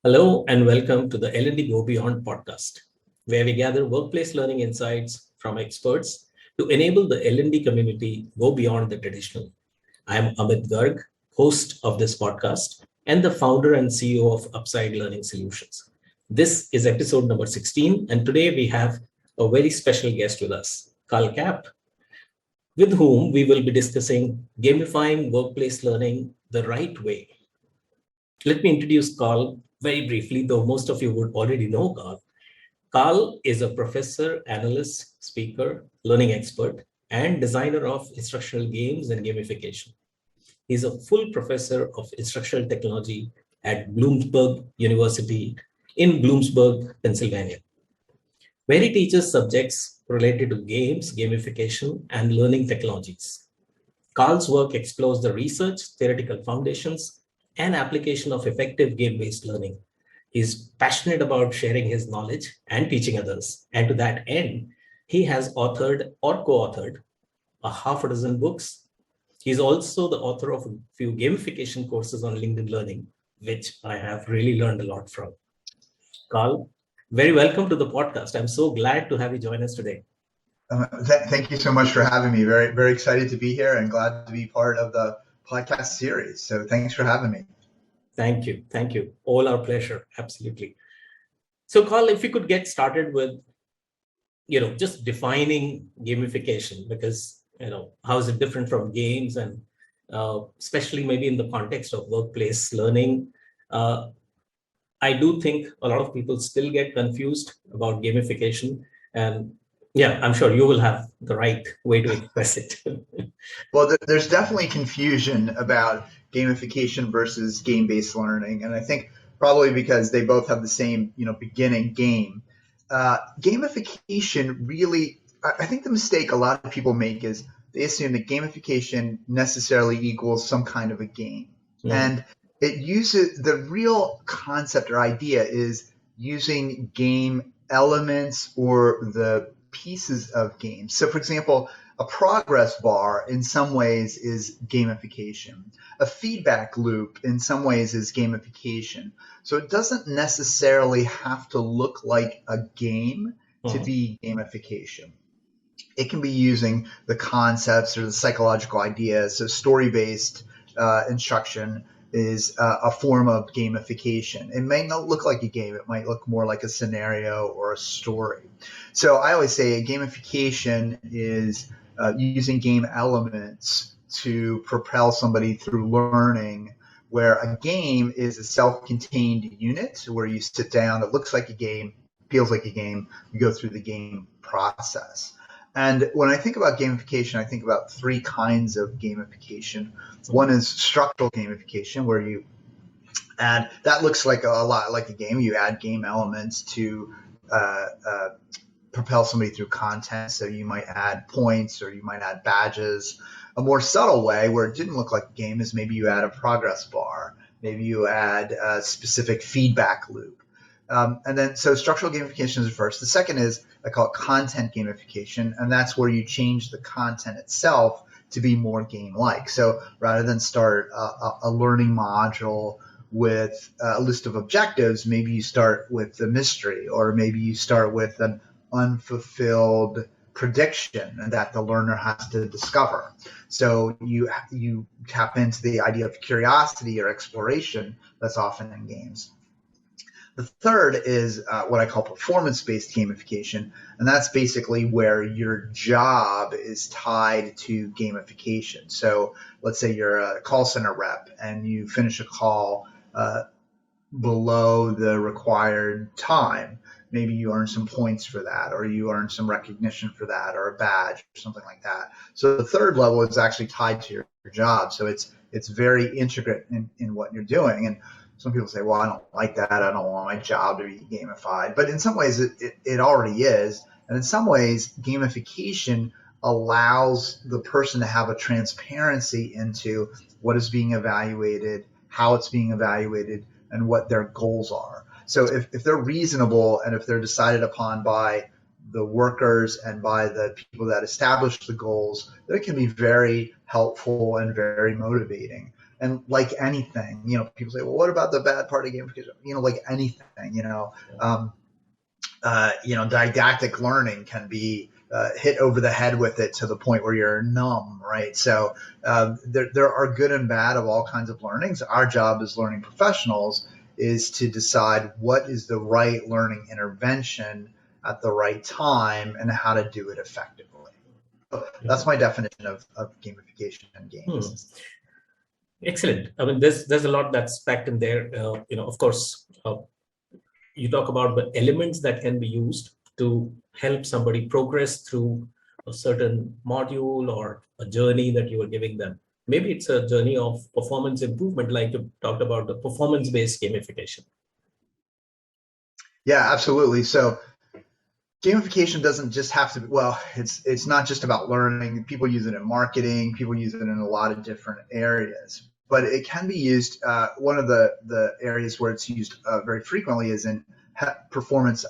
Hello and welcome to the L&D Go Beyond podcast, where we gather workplace learning insights from experts to enable the L&D community go beyond the traditional. I am Amit Garg, host of this podcast and the founder and CEO of Upside Learning Solutions. This is episode number 16, and today we have a very special guest with us, Karl Kapp, with whom we will be discussing gamifying workplace learning the right way. Let me introduce Karl very briefly, though most of you would already know Karl. Karl is a professor, analyst, speaker, learning expert, and designer of instructional games and gamification. He's a full professor of instructional technology at Bloomsburg University in Bloomsburg, Pennsylvania, where he teaches subjects related to games, gamification, and learning technologies. Karl's work explores the research, theoretical foundations, and application of effective game-based learning. He's passionate about sharing his knowledge and teaching others. And to that end, he has authored or co-authored a half a dozen books. He's also the author of a few gamification courses on LinkedIn Learning, which I have really learned a lot from. Karl, very welcome to the podcast. I'm so glad to have you join us today. Thank you so much for having me. Very, very excited to be here and glad to be part of the podcast series. So thanks for having me. Thank you. Thank you. All our pleasure. Absolutely. So Karl, if you could get started with, just defining gamification, because, how is it different from games, and especially maybe in the context of workplace learning. I do think a lot of people still get confused about gamification, and yeah, I'm sure you will have the right way to express it. Well, there's definitely confusion about gamification versus game-based learning, and I think probably because they both have the same, beginning game. Gamification really, I think the mistake a lot of people make is they assume that gamification necessarily equals some kind of a game. Yeah. And it uses, the real concept or idea is using game elements or the pieces of games. So for example, a progress bar in some ways is gamification. A feedback loop in some ways is gamification. So it doesn't necessarily have to look like a game to be gamification. It can be using the concepts or the psychological ideas. So story-based instruction is a form of gamification. It may not look like a game. It might look more like a scenario or a story. So I always say gamification is using game elements to propel somebody through learning, where a game is a self-contained unit where you sit down, it looks like a game, feels like a game, you go through the game process. And when I think about gamification, I think about three kinds of gamification. One is structural gamification, where you add, that looks like a lot like a game. You add game elements to propel somebody through content. So you might add points or you might add badges. A more subtle way where it didn't look like a game is maybe you add a progress bar. Maybe you add a specific feedback loop. And then, so structural gamification is the first. The second is, I call it content gamification, and that's where you change the content itself to be more game-like. So rather than start a learning module with a list of objectives, maybe you start with the mystery, or maybe you start with an unfulfilled prediction that the learner has to discover. So you tap into the idea of curiosity or exploration that's often in games. The third is what I call performance-based gamification, and that's basically where your job is tied to gamification. So let's say you're a call center rep and you finish a call below the required time. Maybe you earn some points for that, or you earn some recognition for that, or a badge or something like that. So the third level is actually tied to your job. So it's very intricate in what you're doing. And some people say, well, I don't like that. I don't want my job to be gamified. But in some ways, it already is. And in some ways, gamification allows the person to have a transparency into what is being evaluated, how it's being evaluated, and what their goals are. So if they're reasonable and if they're decided upon by the workers and by the people that establish the goals, then it can be very helpful and very motivating. And like anything, people say, well, what about the bad part of gamification? Like anything, didactic learning can be hit over the head with it to the point where you're numb, right? So there are good and bad of all kinds of learnings. Our job as learning professionals is to decide what is the right learning intervention at the right time and how to do it effectively. So that's my definition of gamification and games. Excellent. I mean, there's a lot that's packed in there. Of course, you talk about the elements that can be used to help somebody progress through a certain module or a journey that you are giving them. Maybe it's a journey of performance improvement, like you talked about the performance-based gamification. Yeah, absolutely. So gamification doesn't just have to be, it's not just about learning. People use it in marketing. People use it in a lot of different areas. But it can be used, one of the areas where it's used very frequently is in health performance.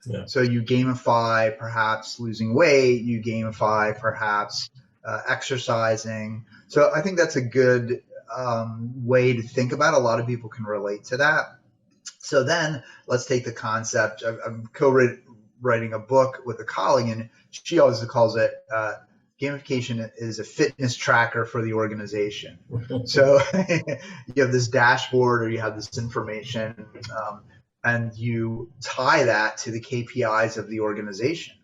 Yeah. So you gamify perhaps losing weight, you gamify perhaps exercising. So I think that's a good way to think about it. A lot of people can relate to that. So then let's take the concept. I'm co-writing a book with a colleague, and she always calls it gamification is a fitness tracker for the organization. So you have this dashboard or you have this information, and you tie that to the KPIs of the organization.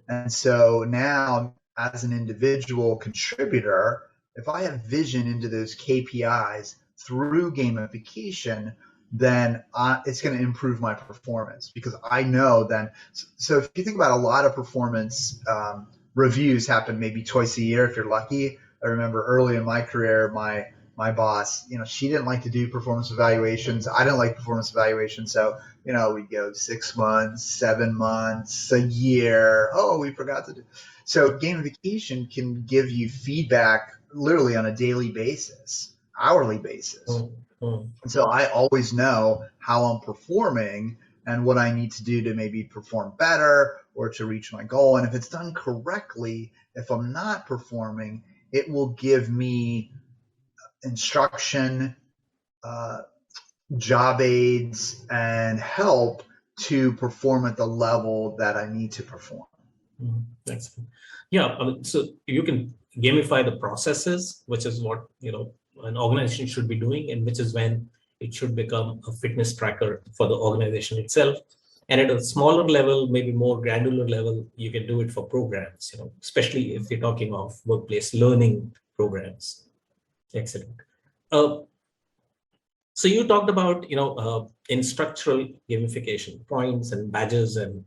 And so now, as an individual contributor, if I have vision into those KPIs through gamification, then it's going to improve my performance, because I know then. So if you think about a lot of performance reviews happen maybe twice a year if you're lucky. I remember early in my career, my boss, she didn't like to do performance evaluations. I didn't like performance evaluations. So, we'd go 6 months, 7 months, a year. Oh, we forgot to do. So gamification can give you feedback literally on a daily basis, hourly basis. And so I always know how I'm performing and what I need to do to maybe perform better or to reach my goal. And if it's done correctly, if I'm not performing, it will give me instruction, job aids, and help to perform at the level that I need to perform. That's yeah. I mean, so you can gamify the processes, which is what an organization should be doing, and which is when it should become a fitness tracker for the organization itself. And at a smaller level, maybe more granular level, you can do it for programs, especially if you're talking of workplace learning programs. Excellent. So you talked about, in structural gamification, points and badges and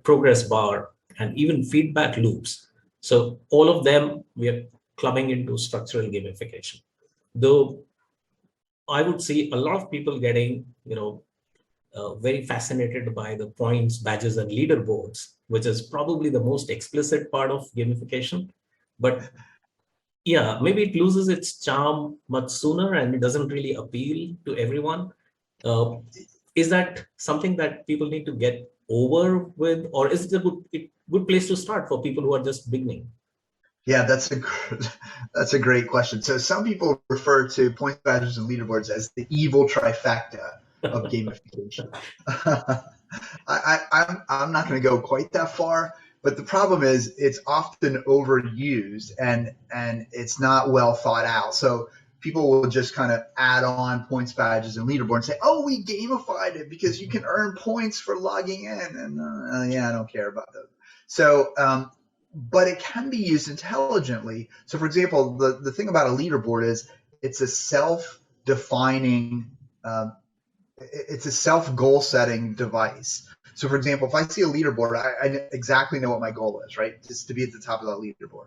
progress bar and even feedback loops. So all of them we are clubbing into structural gamification. Though I would see a lot of people getting, very fascinated by the points, badges, and leaderboards, which is probably the most explicit part of gamification. But yeah, maybe it loses its charm much sooner and it doesn't really appeal to everyone. Is that something that people need to get over with, or is it a good place to start for people who are just beginning? Yeah, that's a great question. So some people refer to points, badges, and leaderboards as the evil trifecta of gamification. I'm not going to go quite that far, but the problem is it's often overused and it's not well thought out. So people will just kind of add on points, badges, and leaderboard and say, "Oh, we gamified it because you can earn points for logging in," and yeah, I don't care about those. So but it can be used intelligently. So for example, the thing about a leaderboard is it's a self-defining, it's a self-goal setting device. So for example, if I see a leaderboard, I exactly know what my goal is, right? Just to be at the top of that leaderboard.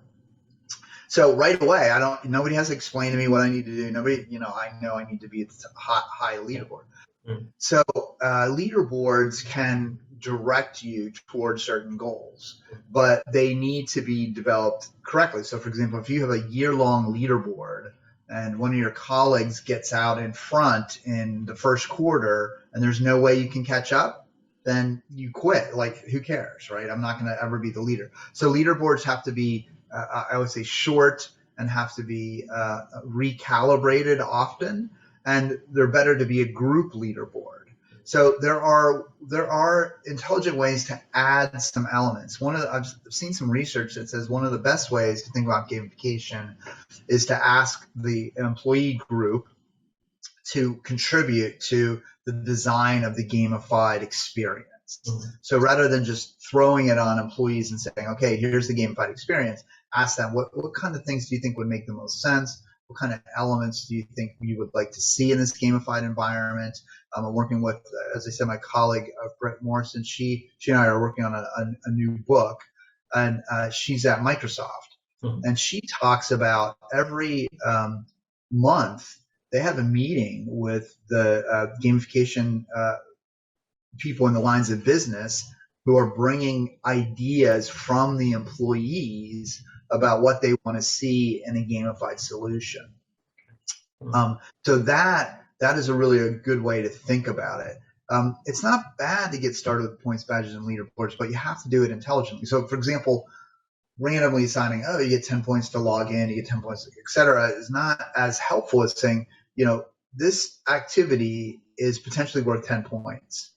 So right away, nobody has to explain to me what I need to do. Nobody, I know I need to be at the high leaderboard. Mm-hmm. So leaderboards can direct you towards certain goals, but they need to be developed correctly. So for example, if you have a year-long leaderboard and one of your colleagues gets out in front in the first quarter and there's no way you can catch up, then you quit. Like, who cares, right? I'm not going to ever be the leader. So leaderboards have to be, I would say, short, and have to be recalibrated often, and they're better to be a group leaderboard. So there are intelligent ways to add some elements. I've seen some research that says one of the best ways to think about gamification is to ask the employee group to contribute to the design of the gamified experience. Mm-hmm. So rather than just throwing it on employees and saying, okay, here's the gamified experience, ask them what kind of things do you think would make the most sense? What kind of elements do you think you would like to see in this gamified environment? I'm working with, as I said, my colleague Brett Morrison. She and I are working on a new book, and she's at Microsoft, mm-hmm. and she talks about every month they have a meeting with the gamification people in the lines of business who are bringing ideas from the employees about what they want to see in a gamified solution. So that is a good way to think about it. It's not bad to get started with points, badges, and leaderboards, but you have to do it intelligently. So, for example, randomly assigning, you get 10 points to log in, you get 10 points, et cetera, is not as helpful as saying, this activity is potentially worth 10 points.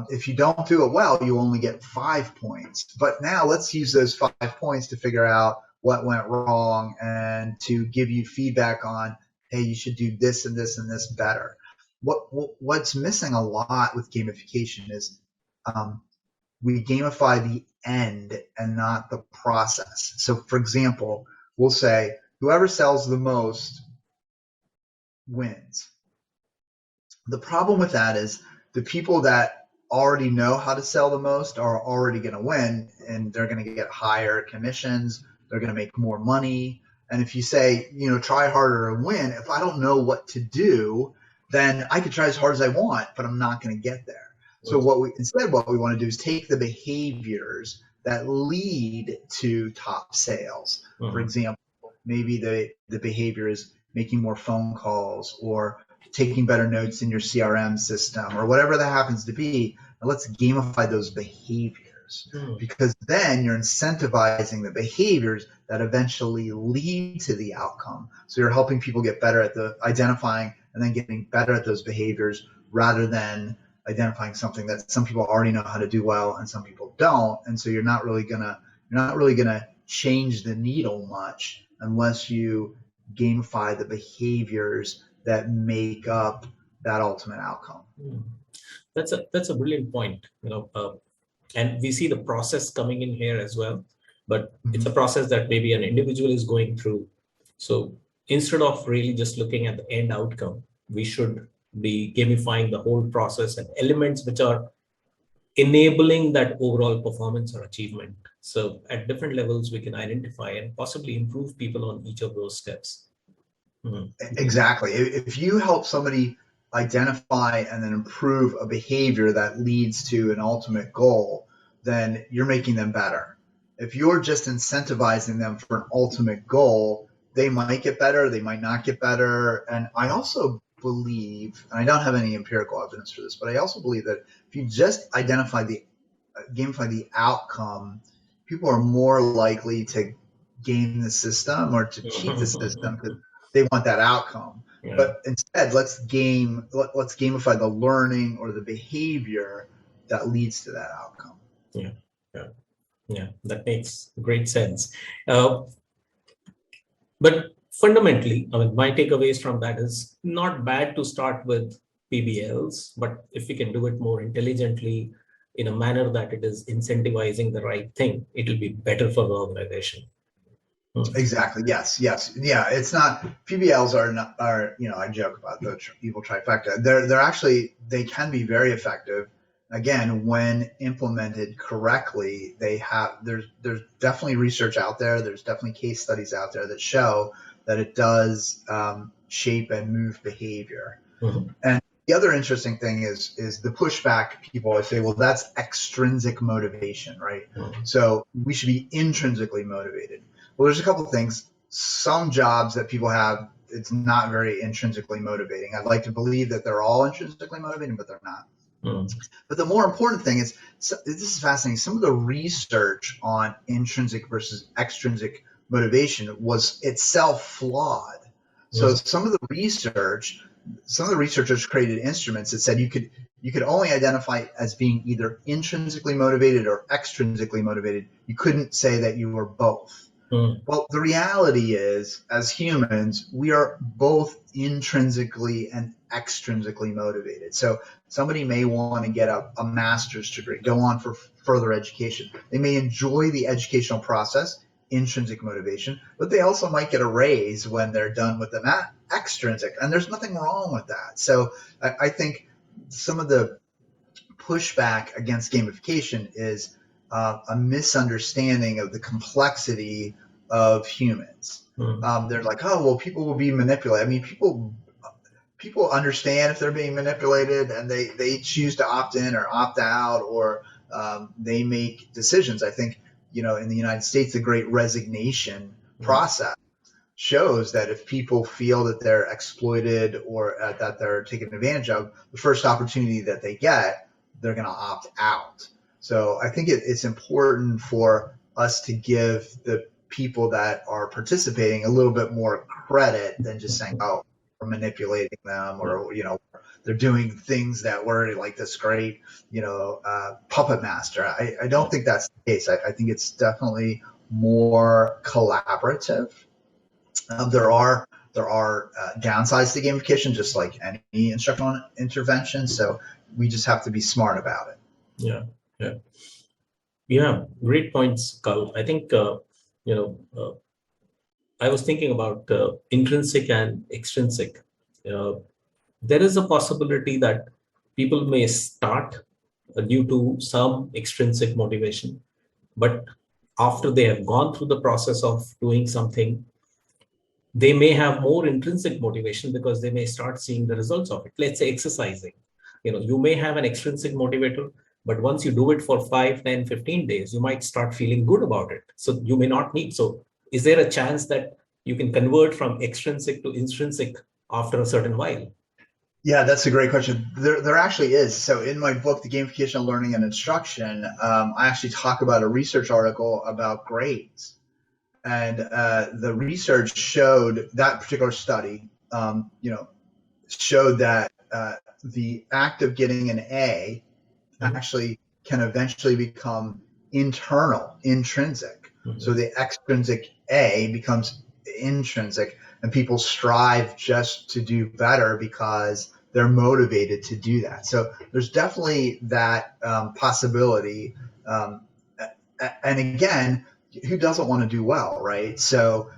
If you don't do it well, you only get 5 points. But now let's use those 5 points to figure out what went wrong and to give you feedback on, hey, you should do this and this and this better. What's missing a lot with gamification is we gamify the end and not the process. So, for example, we'll say whoever sells the most wins. The problem with that is the people that already know how to sell the most are already going to win, and they're going to get higher commissions. They're going to make more money. And if you say, try harder and win, if I don't know what to do, then I could try as hard as I want, but I'm not going to get there. So what we want to do is take the behaviors that lead to top sales. Mm-hmm. For example, maybe the behavior is making more phone calls or taking better notes in your CRM system or whatever that happens to be. And let's gamify those behaviors, because then you're incentivizing the behaviors that eventually lead to the outcome. So you're helping people get better at the identifying and then getting better at those behaviors rather than identifying something that some people already know how to do well and some people don't. And so you're not really gonna change the needle much unless you gamify the behaviors that make up that ultimate outcome. That's a brilliant point. And we see the process coming in here as well, but it's a process that maybe an individual is going through. So instead of really just looking at the end outcome, we should be gamifying the whole process and elements which are enabling that overall performance or achievement. So at different levels, we can identify and possibly improve people on each of those steps. Exactly. If you help somebody identify and then improve a behavior that leads to an ultimate goal, then you're making them better. If you're just incentivizing them for an ultimate goal, they might get better, they might not get better. And I also believe, and I don't have any empirical evidence for this, but I also believe that if you just gamify the outcome, people are more likely to game the system or to cheat the system because they want that outcome. Yeah. But instead, let's gamify the learning or the behavior that leads to that outcome. Yeah, that makes great sense. But fundamentally, my takeaways from that is not bad to start with PBLs, but if we can do it more intelligently in a manner that it is incentivizing the right thing, it will be better for the organization. Exactly. Yes. Yeah. It's not, PBLs are I joke about the evil trifecta. They can be very effective. Again, when implemented correctly, there's definitely research out there. There's definitely case studies out there that show that it does shape and move behavior. Mm-hmm. And the other interesting thing is the pushback. People always say, well, that's extrinsic motivation, right? Mm-hmm. So we should be intrinsically motivated. Well, there's a couple of things. Some jobs that people have, it's not very intrinsically motivating. I'd like to believe that they're all intrinsically motivating, but they're not. Mm. But the more important thing is, this is fascinating, some of the research on intrinsic versus extrinsic motivation was itself flawed. So some of the researchers created instruments that said you could only identify as being either intrinsically motivated or extrinsically motivated. You couldn't say that you were both. Well, the reality is, as humans, we are both intrinsically and extrinsically motivated. So somebody may want to get a master's degree, go on for further education. They may enjoy the educational process, intrinsic motivation, but they also might get a raise when they're done with the extrinsic, and there's nothing wrong with that. So I think some of the pushback against gamification is a misunderstanding of the complexity of humans. They're like, oh, well, people will be manipulated. I mean, people understand if they're being manipulated, and they choose to opt in or opt out, or they make decisions. I think, in the United States, the Great Resignation process shows that if people feel that they're exploited or that they're taken advantage of, the first opportunity that they get, they're going to opt out. So I think it's important for us to give the people that are participating a little bit more credit than just saying, oh, we're manipulating them, or, they're doing things that were like this great, puppet master. I don't think that's the case. I think it's definitely more collaborative. There are downsides to gamification, just like any instructional intervention. So we just have to be smart about it. Yeah. Great points, Karl. I think I was thinking about intrinsic and extrinsic. There is a possibility that people may start due to some extrinsic motivation, but after they have gone through the process of doing something, they may have more intrinsic motivation because they may start seeing the results of it. Let's say exercising. You may have an extrinsic motivator, but once you do it for 5, 10, 15 days, you might start feeling good about it. So you may not need. So is there a chance that you can convert from extrinsic to intrinsic after a certain while? Yeah, that's a great question. There actually is. So in my book, The Gamification of Learning and Instruction, I actually talk about a research article about grades. And the research showed, that particular study, showed that the act of getting an A actually can eventually become intrinsic. So the extrinsic A becomes intrinsic, and people strive just to do better because they're motivated to do that. So there's definitely that possibility. And again, who doesn't want to do well, right? So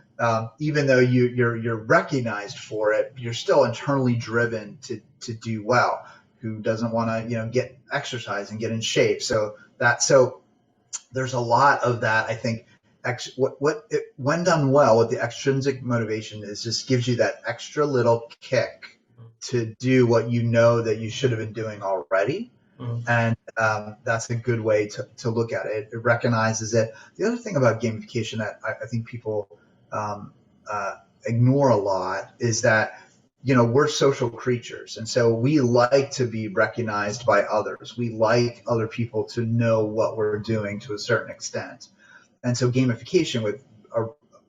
even though you're recognized for it, you're still internally driven to do well. Who doesn't want to get exercise and get in shape? So there's a lot of that. I think when done well with the extrinsic motivation, is just gives you that extra little kick to do what that you should have been doing already. And that's a good way to look at it. It recognizes it. The other thing about gamification that I think people ignore a lot is that we're social creatures, and so we like to be recognized by others. We like other people to know what we're doing to a certain extent. And so gamification, with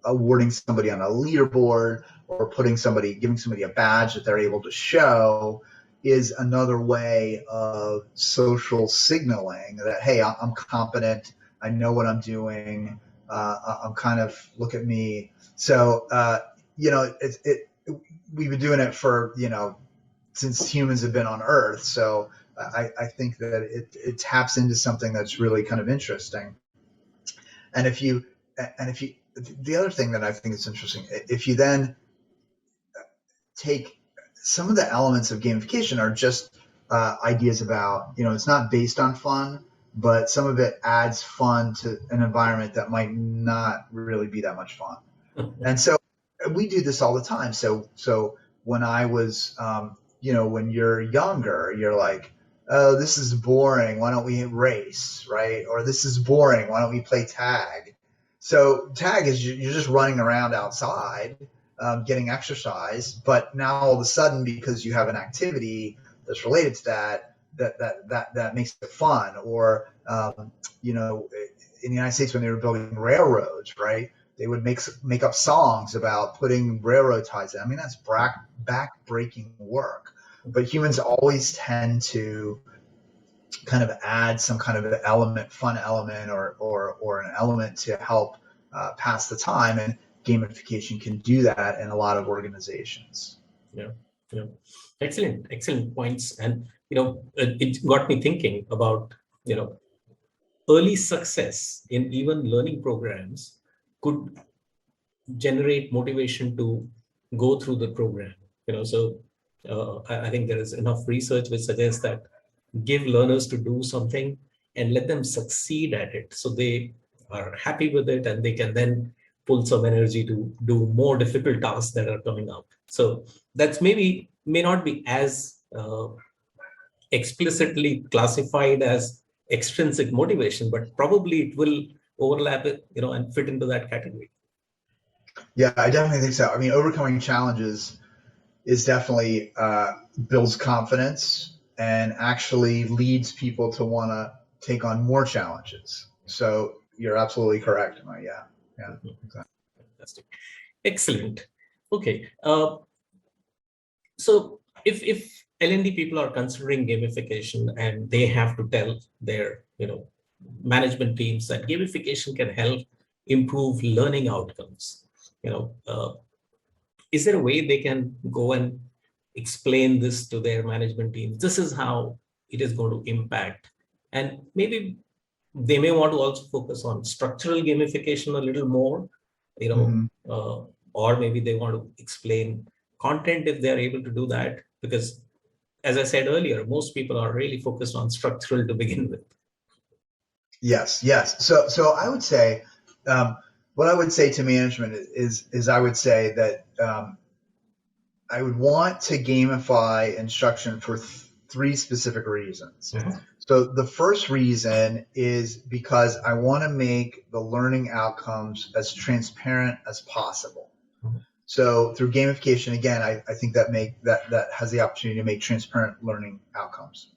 awarding somebody on a leaderboard or giving somebody a badge that they're able to show, is another way of social signaling that, hey, I'm competent, I know what I'm doing, I'm kind of, look at me. So we've been doing it for since humans have been on Earth. So I think that it taps into something that's really kind of interesting. And the other thing that I think is interesting, if you then take some of the elements of gamification are just ideas about, it's not based on fun, but some of it adds fun to an environment that might not really be that much fun. And so we do this all the time. So when I was, when you're younger, you're like, oh, this is boring, why don't we race, right? Or this is boring, why don't we play tag? So tag is you're just running around outside, getting exercise, but now all of a sudden, because you have an activity that's related to that makes it fun. Or in the United States, when they were building railroads, right, They would make up songs about putting railroad ties in. I mean, that's back-breaking work. But humans always tend to kind of add some kind of element, fun element, or an element to help pass the time, and gamification can do that in a lot of organizations. Yeah, yeah, excellent points. And it got me thinking about early success in even learning programs could generate motivation to go through the program. So I think there is enough research which suggests that give learners to do something and let them succeed at it, so they are happy with it and they can then pull some energy to do more difficult tasks that are coming up. So that's may not be as explicitly classified as extrinsic motivation, but probably it will overlap it, and fit into that category. Yeah, I definitely think so. I mean, overcoming challenges is definitely builds confidence and actually leads people to want to take on more challenges. So you're absolutely correct. Yeah, exactly. Fantastic. Excellent. Okay. So if L&D people are considering gamification and they have to tell their management teams that gamification can help improve learning outcomes, is there a way they can go and explain this to their management teams? This is how it is going to impact. And maybe they may want to also focus on structural gamification a little more, or maybe they want to explain content if they're able to do that. Because as I said earlier, most people are really focused on structural to begin with. Yes. So I would say, what I would say to management is I would say that I would want to gamify instruction for three specific reasons. Mm-hmm. So the first reason is because I want to make the learning outcomes as transparent as possible. Mm-hmm. So through gamification, again, I think that has the opportunity to make transparent learning outcomes.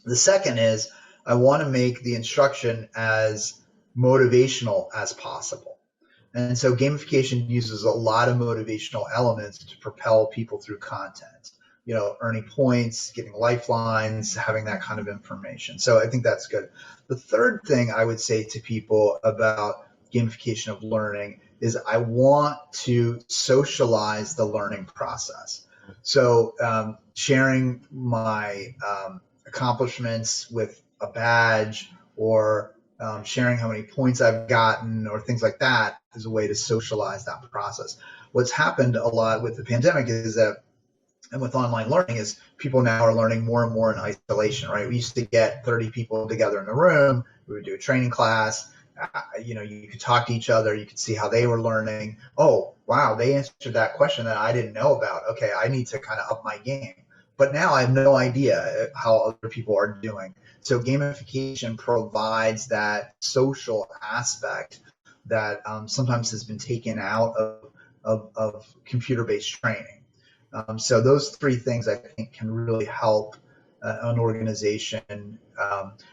The second is I want to make the instruction as motivational as possible. And so gamification uses a lot of motivational elements to propel people through content, earning points, getting lifelines, having that kind of information. So I think that's good. The third thing I would say to people about gamification of learning is I want to socialize the learning process. So sharing my accomplishments with a badge, or sharing how many points I've gotten, or things like that, is a way to socialize that process. What's happened a lot with the pandemic is that, and with online learning, is people now are learning more and more in isolation, right? We used to get 30 people together in the room. We would do a training class. You could talk to each other. You could see how they were learning. Oh, wow, they answered that question that I didn't know about. Okay, I need to kind of up my game. But now I have no idea how other people are doing. So gamification provides that social aspect that sometimes has been taken out of computer-based training. So those three things I think can really help an organization,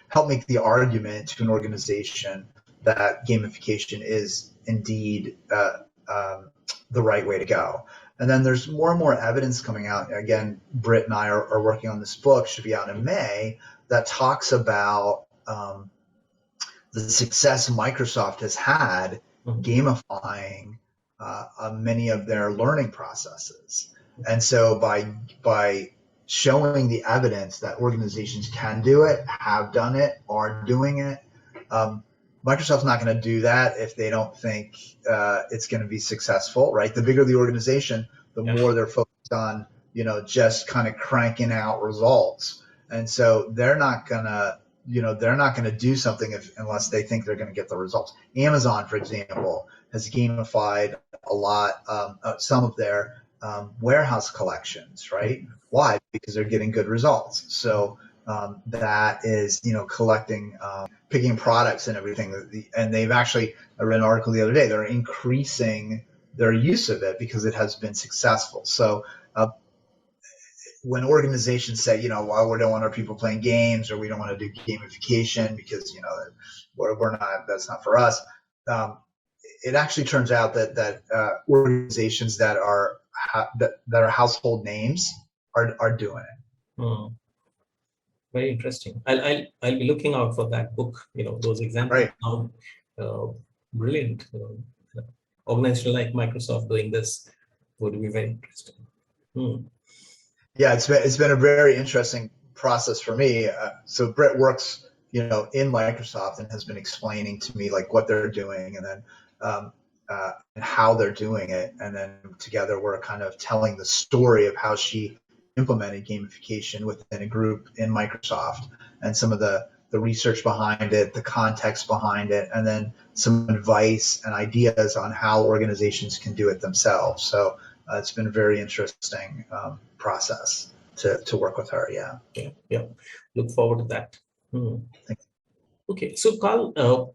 help make the argument to an organization that gamification is indeed the right way to go. And then there's more and more evidence coming out. Again, Britt and I are working on this book, should be out in May, that talks about the success Microsoft has had gamifying many of their learning processes. And so by showing the evidence that organizations can do it, have done it, are doing it, Microsoft's not going to do that if they don't think it's going to be successful, right? The bigger the organization, the more they're focused on, just kind of cranking out results. And so they're not going to do something unless they think they're going to get the results. Amazon, for example, has gamified a lot, some of their warehouse collections, right? Why? Because they're getting good results. So that is, collecting, picking products and everything. And they've actually, I read an article the other day, they're increasing their use of it because it has been successful. So when organizations say, well, we don't want our people playing games, or we don't want to do gamification because, we're not, that's not for us. it actually turns out that organizations that are household names are doing it. Hmm. Very interesting. I'll be looking out for that book. Those examples Right. sound uh, brilliant. Organization like Microsoft doing this would be very interesting. Hmm. Yeah, it's been a very interesting process for me. So Brett works, in Microsoft and has been explaining to me like what they're doing, and then and how they're doing it, and then together we're kind of telling the story of how she implemented gamification within a group in Microsoft, and some of the research behind it, the context behind it, and then some advice and ideas on how organizations can do it themselves. So it's been a very interesting process to work with her. Yeah. Yeah. Look forward to that. Hmm. Okay, so Carl,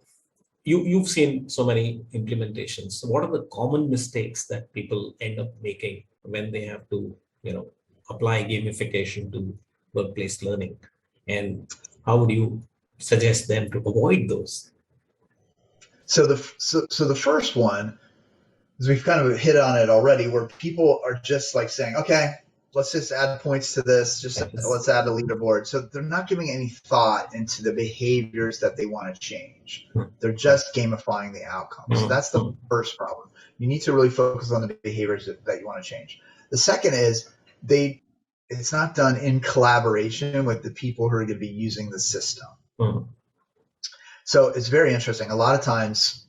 you've seen so many implementations. So what are the common mistakes that people end up making when they have to, apply gamification to workplace learning? And how would you suggest them to avoid those? So the first one is, we've kind of hit on it already, where people are just like saying, okay, let's just add points to this. Just That is, let's add a leaderboard. So they're not giving any thought into the behaviors that they want to change. They're just gamifying the outcome. So that's the first problem. You need to really focus on the behaviors that you want to change. The second is it's not done in collaboration with the people who are going to be using the system. So it's very interesting. A lot of times,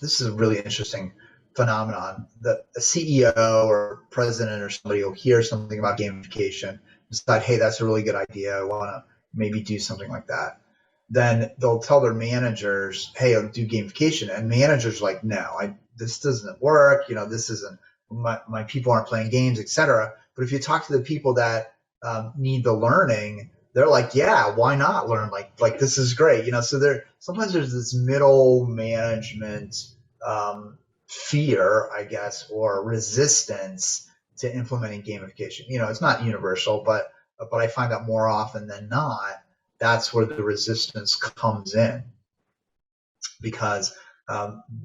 this is a really interesting phenomenon. That a CEO or president or somebody will hear something about gamification, decide, hey, that's a really good idea. I want to maybe do something like that. Then they'll tell their managers, hey, I'll do gamification. And managers are like, no, this doesn't work. This isn't, my people aren't playing games, etc. But if you talk to the people that need the learning, they're like, yeah, why not learn? Like this is great. So sometimes there's this middle management fear, I guess, or resistance to implementing gamification. It's not universal, but I find that more often than not, that's where the resistance comes in, because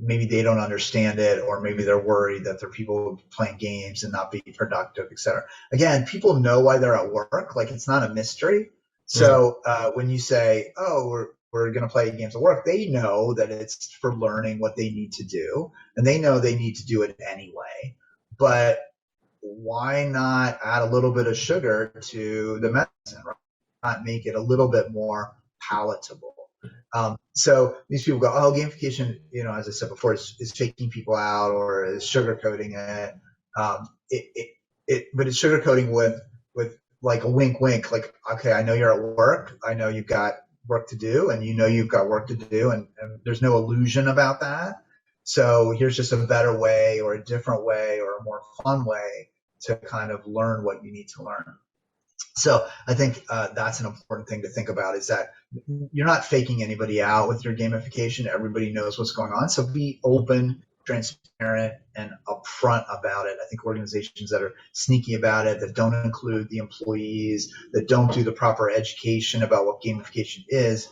maybe they don't understand it, or maybe they're worried that there are people playing games and not being productive, etc. Again, people know why they're at work. Like, it's not a mystery. So when you say, oh, we're going to play games at work, they know that it's for learning what they need to do, and they know they need to do it anyway. But why not add a little bit of sugar to the medicine, right? Not make it a little bit more palatable. So these people go, oh, gamification, as I said before, is faking people out, or is sugarcoating it. But it's sugarcoating with like a wink, wink. Like, okay, I know you're at work. I know you've got work to do, and you've got work to do, and there's no illusion about that. So here's just a better way, or a different way, or a more fun way to kind of learn what you need to learn. So I think that's an important thing to think about, is that you're not faking anybody out with your gamification. Everybody knows what's going on. So be open, transparent, and upfront about it. I think organizations that are sneaky about it, that don't include the employees, that don't do the proper education about what gamification is,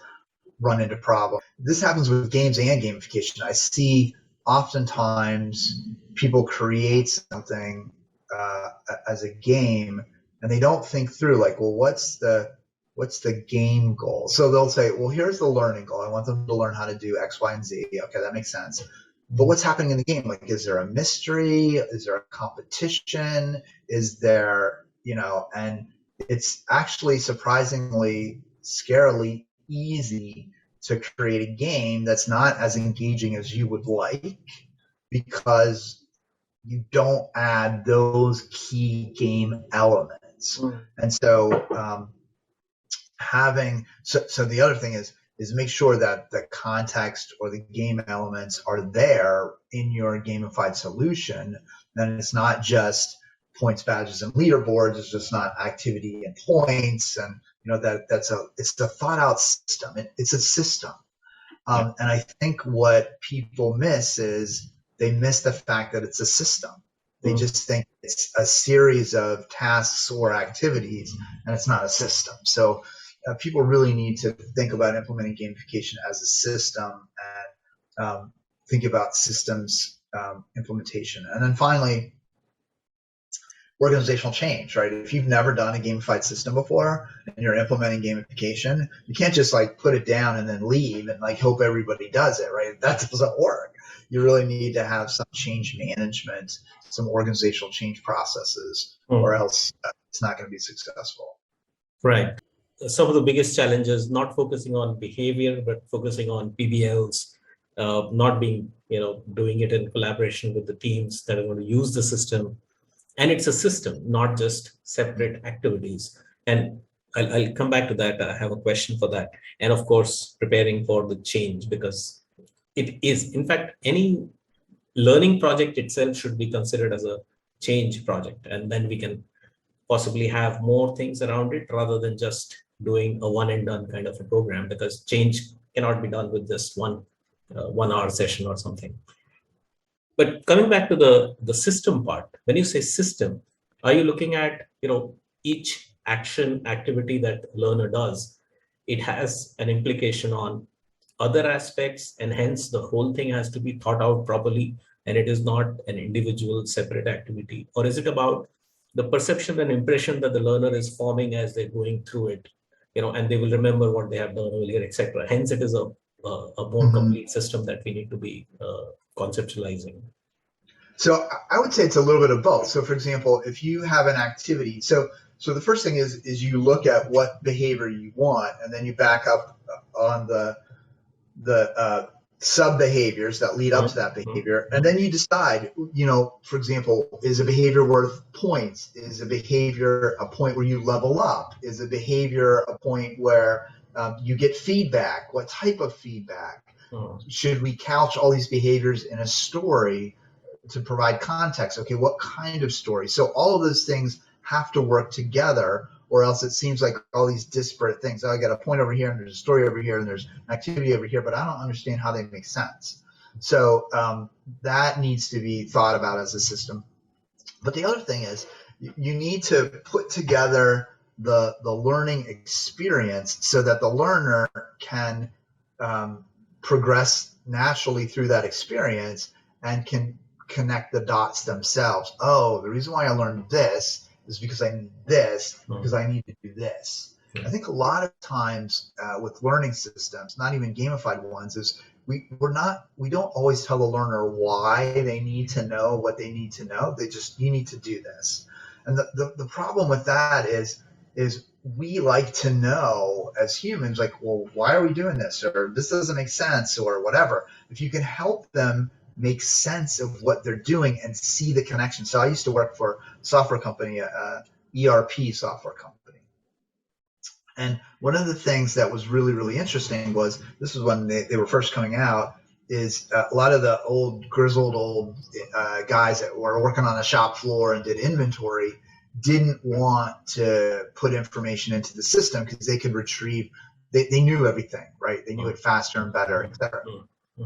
run into problems. This happens with games and gamification. I see oftentimes people create something as a game, and they don't think through, like, well, what's the game goal? So they'll say, well, here's the learning goal. I want them to learn how to do X, Y, and Z. Okay, that makes sense. But what's happening in the game? Like, is there a mystery? Is there a competition? Is there, and it's actually surprisingly, scarily easy to create a game that's not as engaging as you would like, because you don't add those key game elements. And so so the other thing is make sure that the context or the game elements are there in your gamified solution. Then it's not just points, badges, and leaderboards. It's just not activity and points, and it's the thought out system. It's a system. And I think what people miss is they miss the fact that it's a system. They just think it's a series of tasks or activities, and it's not a system. So people really need to think about implementing gamification as a system, and think about systems implementation. And then finally, organizational change, right? If you've never done a gamified system before and you're implementing gamification, you can't just like put it down and then leave and like hope everybody does it, right? That doesn't work. You really need to have some change management, some organizational change processes, or else it's not going to be successful. Right. Some of the biggest challenges, not focusing on behavior, but focusing on PBLs, not being, doing it in collaboration with the teams that are going to use the system. And it's a system, not just separate activities. And I'll come back to that. I have a question for that. And of course, preparing for the change, because it is, in fact, any learning project itself should be considered as a change project. And then we can possibly have more things around it rather than just doing a one and done kind of a program, because change cannot be done with just one 1 hour session or something. But coming back to the system part, when you say system, are you looking at, each activity that a learner does, it has an implication on other aspects, and hence the whole thing has to be thought out properly, and it is not an individual separate activity? Or is it about the perception and impression that the learner is forming as they're going through it, and they will remember what they have done earlier, etc. Hence, it is a more complete system that we need to be conceptualizing. So I would say it's a little bit of both. So for example, if you have an activity, so the first thing is you look at what behavior you want, and then you back up on the sub behaviors that lead up to that behavior, and then you decide, for example, is a behavior worth points? Is a behavior a point where you level up? Is a behavior a point where you get feedback? What type of feedback? Should we couch all these behaviors in a story to provide context? Okay, what kind of story? So all of those things have to work together, or else it seems like all these disparate things. Oh, I got a point over here, and there's a story over here, and there's an activity over here, but I don't understand how they make sense. So that needs to be thought about as a system. But the other thing is you need to put together the learning experience so that the learner can progress naturally through that experience and can connect the dots themselves. Oh, the reason why I learned this is because I need this, because I need to do this. I think a lot of times with learning systems, not even gamified ones, is we don't always tell the learner why they need to know what they need to know. You need to do this. And the problem with that is we like to know as humans, like, well, why are we doing this? Or this doesn't make sense, or whatever. If you can help them make sense of what they're doing and see the connection. So I used to work for a software company, ERP software company. And one of the things that was really, really interesting was, this was when they were first coming out, is a lot of the grizzled old guys that were working on the shop floor and did inventory didn't want to put information into the system because they could retrieve, they knew everything, right? They knew it faster and better, et cetera.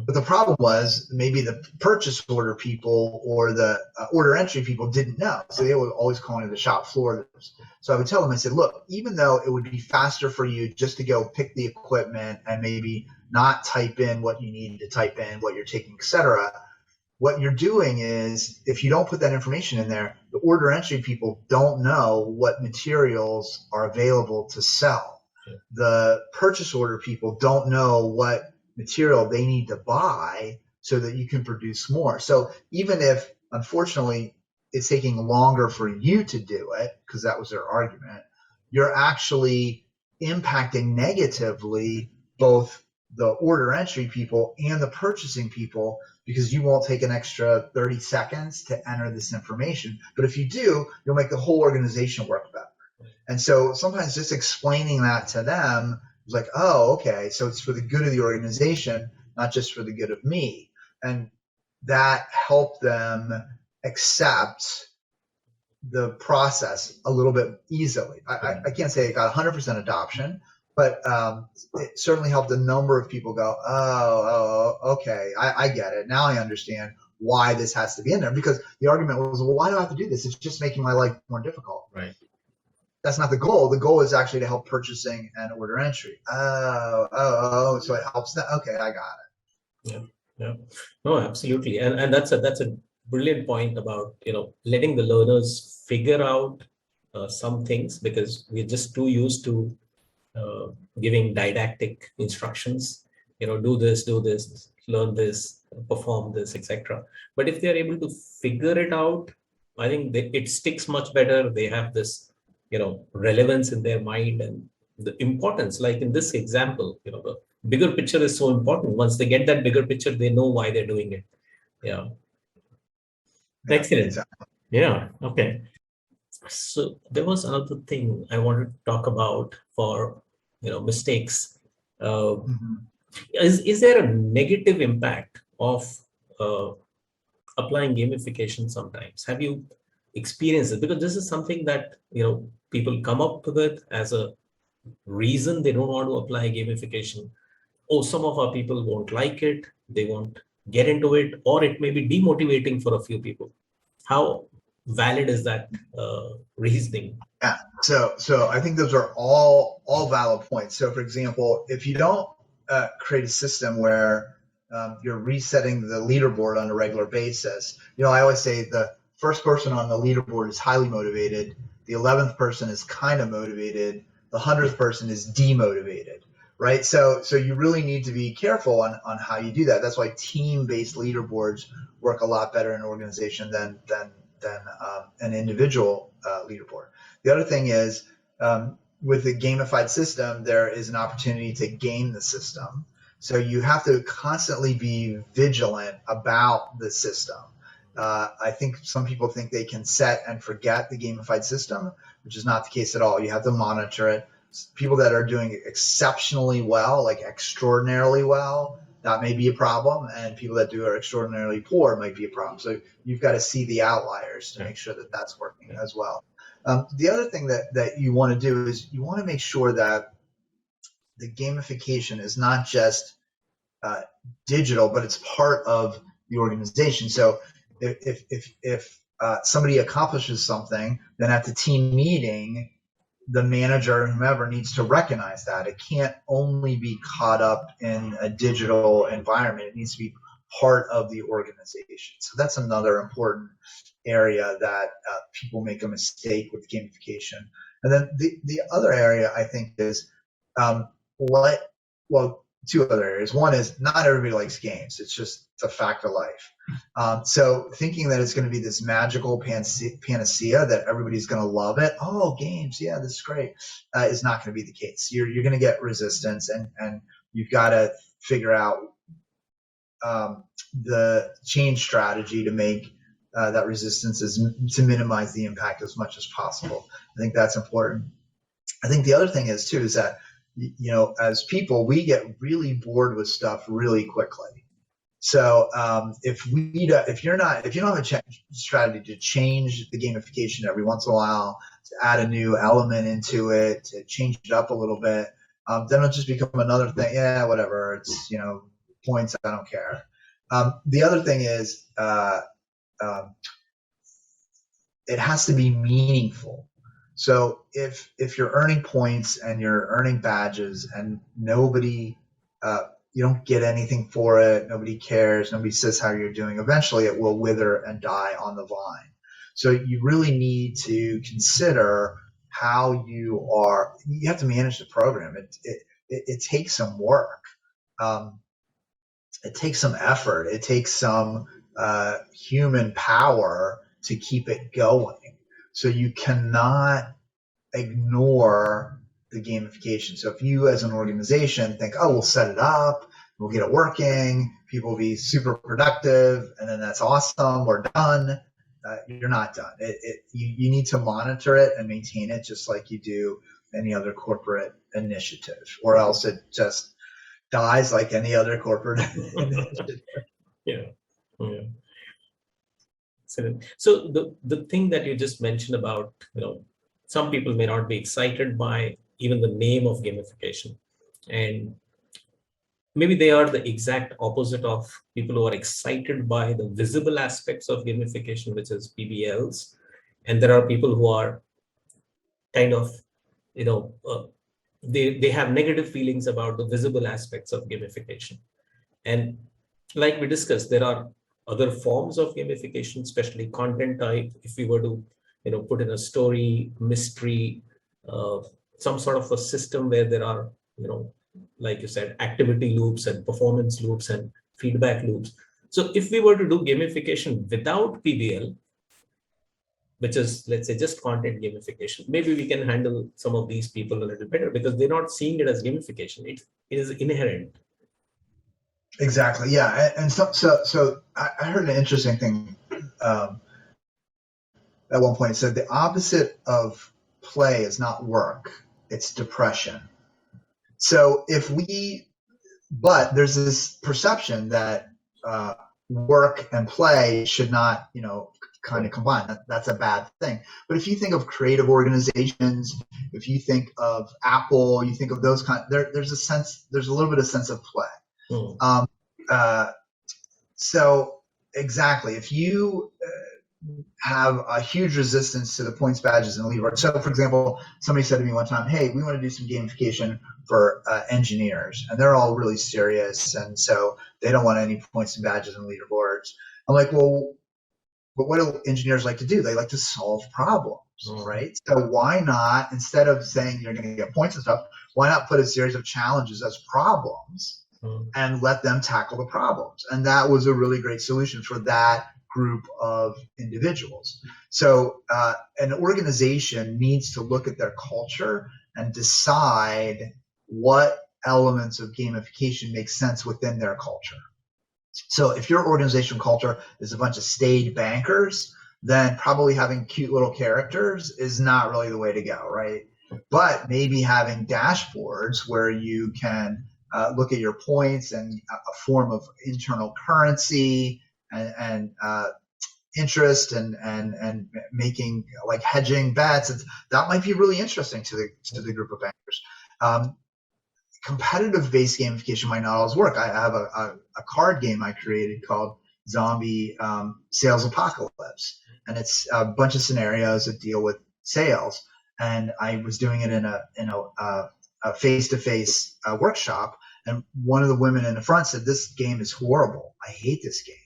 But the problem was maybe the purchase order people or the order entry people didn't know. So they were always calling it the shop floor. So I would tell them, I said, look, even though it would be faster for you just to go pick the equipment and maybe not type in what you need to type in, what you're taking, et cetera, what you're doing is, if you don't put that information in there, the order entry people don't know what materials are available to sell. The purchase order people don't know what material they need to buy so that you can produce more. So even if, unfortunately, it's taking longer for you to do it, because that was their argument, you're actually impacting negatively both the order entry people and the purchasing people, because you won't take an extra 30 seconds to enter this information. But if you do, you'll make the whole organization work better. And so sometimes just explaining that to them was like, oh, okay, so it's for the good of the organization, not just for the good of me. And that helped them accept the process a little bit easily. I can't say it got 100% adoption, but it certainly helped a number of people go, oh, okay, I get it. Now I understand why this has to be in there. Because the argument was, well, why do I have to do this? It's just making my life more difficult. Right. That's not the goal. The goal is actually to help purchasing and order entry. So it helps that. Okay, I got it. Yeah. No, absolutely. And that's a brilliant point about, letting the learners figure out some things, because we're just too used to uh, giving didactic instructions, do this, learn this, perform this, etc. But if they're able to figure it out, I think it sticks much better. They have this, relevance in their mind, and the importance, like in this example, the bigger picture is so important. Once they get that bigger picture, they know why they're doing it. Yeah. Yeah, Excellent. exactly. Yeah. Okay. So there was another thing I wanted to talk about for, mistakes. Uh, Mhm. is there a negative impact of uh, applying gamification sometimes? Have you experienced it? Because this is something that, people come up with as a reason they don't want to apply gamification. Oh, some of our people won't like it, they won't get into it, or it may be demotivating for a few people. How valid is that reasoning? Yeah. So I think those are all valid points. So for example, if you don't create a system where you're resetting the leaderboard on a regular basis, I always say the first person on the leaderboard is highly motivated. The 11th person is kind of motivated. The 100th person is demotivated, right? So you really need to be careful on how you do that. That's why team-based leaderboards work a lot better in an organization than an individual leaderboard. The other thing is, with a gamified system, there is an opportunity to game the system. So you have to constantly be vigilant about the system. I think some people think they can set and forget the gamified system, which is not the case at all. You have to monitor it. People that are doing exceptionally well, like extraordinarily well, that may be a problem, and people that do are extraordinarily poor might be a problem. So you've got to see the outliers to make sure that that's working as well. The other thing that you want to do is you want to make sure that the gamification is not just uh, digital, but it's part of the organization. So if somebody accomplishes something, then at the team meeting, the manager or whomever needs to recognize that. It can't only be caught up in a digital environment. It needs to be part of the organization. So that's another important area that people make a mistake with gamification. And then the other area I think is well, two other areas. One is not everybody likes games. It's a fact of life. So thinking that it's going to be this magical panacea that everybody's going to love it. Oh, games, yeah, this is great. Is not going to be the case. You're going to get resistance, and you've got to figure out the change strategy to make that resistance is to minimize the impact as much as possible. I think that's important. I think the other thing is too is that as people we get really bored with stuff really quickly. So if you don't have a strategy to change the gamification every once in a while, to add a new element into it, to change it up a little bit, then it'll just become another thing. Yeah, whatever. It's points. I don't care. The other thing is it has to be meaningful. So if you're earning points and you're earning badges and nobody you don't get anything for it, nobody cares, nobody says how you're doing, eventually it will wither and die on the vine. So you really need to consider how you have to manage the program. It takes some work. It takes some effort. It takes some human power to keep it going. So you cannot ignore the gamification. So if you as an organization think, oh, we'll set it up, we'll get it working, people will be super productive, and then that's awesome, we're done. You're not done. You need to monitor it and maintain it just like you do any other corporate initiative, or else it just dies like any other corporate initiative. Yeah. Yeah. So the thing that you just mentioned about, some people may not be excited by even the name of gamification, and maybe they are the exact opposite of people who are excited by the visible aspects of gamification, which is PBLs, and there are people who are kind of, they have negative feelings about the visible aspects of gamification. And like we discussed, there are other forms of gamification, especially content type. If we were to, put in a story, mystery, uh, some sort of a system where there are, like you said, activity loops and performance loops and feedback loops. So if we were to do gamification without PBL, which is, let's say, just content gamification, maybe we can handle some of these people a little better because they're not seeing it as gamification. It is inherent. Exactly. Yeah. And so I heard an interesting thing at one point. It said the opposite of play is not work, it's depression. So but there's this perception that work and play should not, kind of combine. That's a bad thing. But if you think of creative organizations, if you think of Apple, you think of those there's a little bit of sense of play. Mm. So exactly, if you have a huge resistance to the points, badges, and leaderboards. So, for example, somebody said to me one time, "Hey, we want to do some gamification for engineers, and they're all really serious, and so they don't want any points and badges and leaderboards." I'm like, "Well, but what do engineers like to do? They like to solve problems, right? So why not, instead of saying you're going to get points and stuff, why not put a series of challenges as problems and let them tackle the problems?" And that was a really great solution for that group of individuals. So an organization needs to look at their culture and decide what elements of gamification make sense within their culture. So if your organizational culture is a bunch of staid bankers, then probably having cute little characters is not really the way to go, right? But maybe having dashboards where you can look at your points and a form of internal currency and interest and making like hedging bets, that might be really interesting to the group of bankers. Competitive-based gamification might not always work. I have a card game I created called Zombie Sales Apocalypse, and it's a bunch of scenarios that deal with sales. And I was doing it in a face-to-face workshop, and one of the women in the front said, "This game is horrible. I hate this game.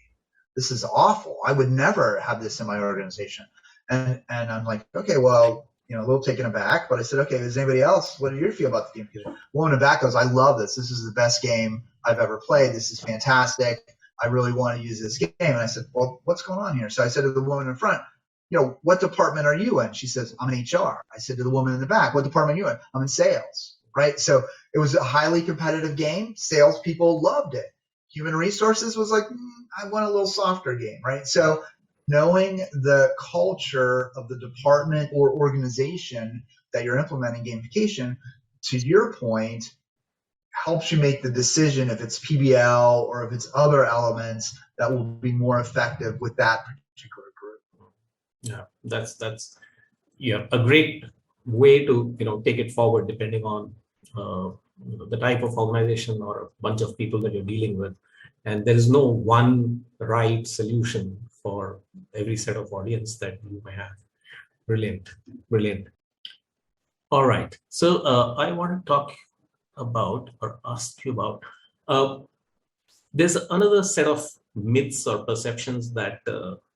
This is awful. I would never have this in my organization." And I'm like, okay, well, a little taken aback, but I said, okay, is anybody else? What do you feel about the game? Woman in the back goes, "I love this. This is the best game I've ever played. This is fantastic. I really want to use this game." And I said, "Well, what's going on here?" So I said to the woman in front, "What department are you in?" She says, "I'm in HR." I said to the woman in the back, "What department are you in?" "I'm in sales." Right? So it was a highly competitive game. Salespeople loved it. Human resources was like, I want a little softer game, right? So knowing the culture of the department or organization that you're implementing gamification, to your point, helps you make the decision if it's PBL or if it's other elements that will be more effective with that particular group. Yeah, that's a great way to take it forward depending on the type of organization or a bunch of people that you're dealing with. And there is no one right solution for every set of audience that you may have. Brilliant, brilliant. All right. So I want to talk about or ask you about, there's another set of myths or perceptions that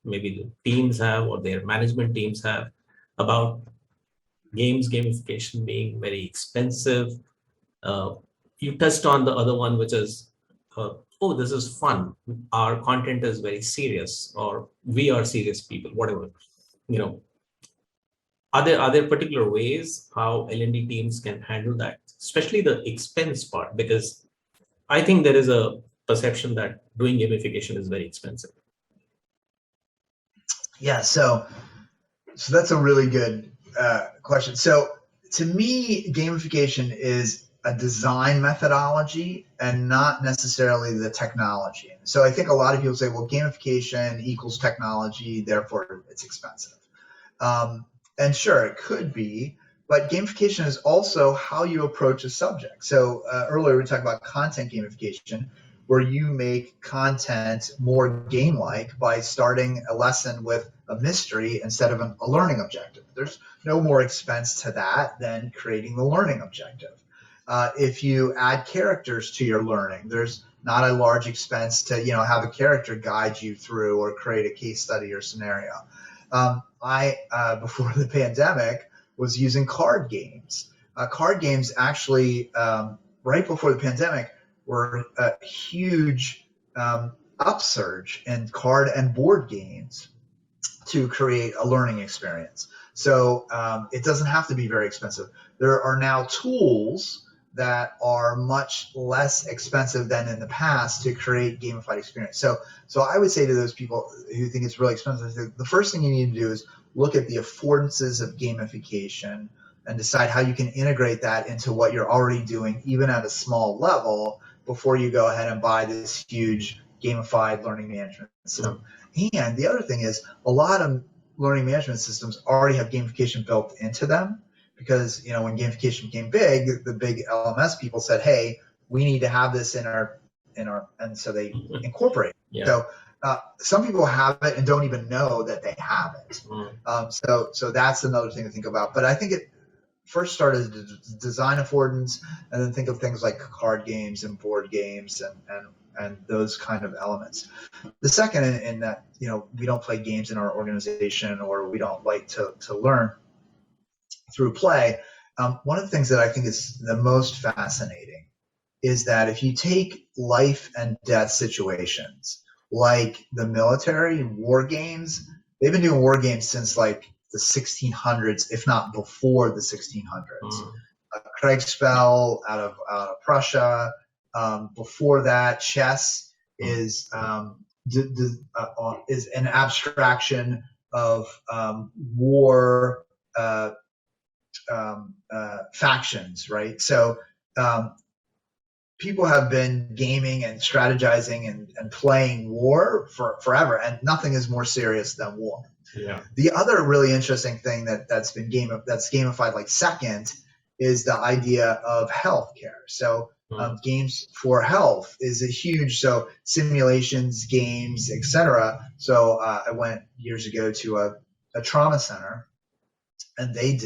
maybe the teams have or their management teams have about gamification being very expensive. You touched on the other one, which is, oh, this is fun. Our content is very serious, or we are serious people, whatever. Are there particular ways how L&D teams can handle that, especially the expense part? Because I think there is a perception that doing gamification is very expensive. Yeah, so that's a really good question. So to me, gamification is a design methodology and not necessarily the technology. So I think a lot of people say, well, gamification equals technology, therefore it's expensive. And sure, it could be, but gamification is also how you approach a subject. So earlier we talked about content gamification, where you make content more game-like by starting a lesson with a mystery instead of a learning objective. There's no more expense to that than creating the learning objective. If you add characters to your learning, there's not a large expense to, have a character guide you through or create a case study or scenario. I before the pandemic was using card games. Card games actually, right before the pandemic, were a huge upsurge in card and board games to create a learning experience. So it doesn't have to be very expensive. There are now tools that are much less expensive than in the past to create gamified experience. So I would say to those people who think it's really expensive, the first thing you need to do is look at the affordances of gamification and decide how you can integrate that into what you're already doing, even at a small level, before you go ahead and buy this huge gamified learning management system. And the other thing is, a lot of learning management systems already have gamification built into them, because when gamification became big, the big LMS people said, "Hey, we need to have this in our," and so they incorporate it. Yeah. So some people have it and don't even know that they have it. So that's another thing to think about. But I think it first start as design affordance, and then think of things like card games and board games and those kind of elements. The second, in that we don't play games in our organization, or we don't like to learn through play. One of the things that I think is the most fascinating is that if you take life and death situations like the military, war games, they've been doing war games since like the 1600s, if not before the 1600s. Kriegspell out of Prussia. Before that, chess is an abstraction of war factions, right? So people have been gaming and strategizing and playing war for forever, and nothing is more serious than war. Yeah. The other really interesting thing that's gamified like second is the idea of healthcare. So games for health is a huge, so simulations, games, etc. So I went years ago to a trauma center, and they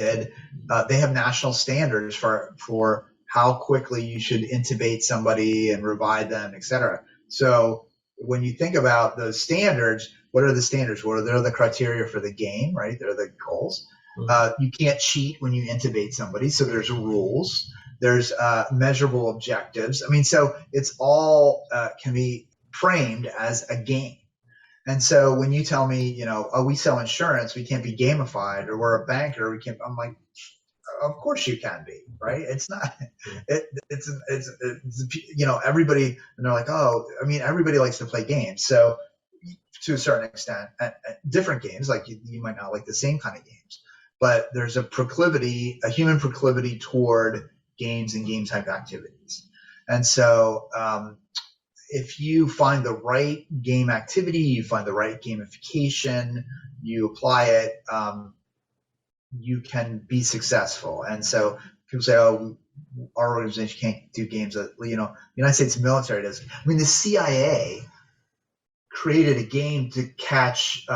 have national standards for how quickly you should intubate somebody and revive them, etc. So when you think about those standards, what are the standards? What are the criteria for the game, right? They're the goals. You can't cheat when you intubate somebody, so there's rules. There's measurable objectives. I mean, so it's all can be framed as a game. And so when you tell me, we sell insurance, we can't be gamified, or we're a banker, we can't. I'm like, of course you can be, right? It's not. It's everybody, and they're like, oh, I mean, everybody likes to play games. So to a certain extent, different games, like you might not like the same kind of games, but there's a human proclivity toward games and game type activities. And so if you find the right game activity, you find the right gamification, you apply it, you can be successful. And so people say, oh, our organization can't do games. The United States military does. I mean, the CIA created a game to catch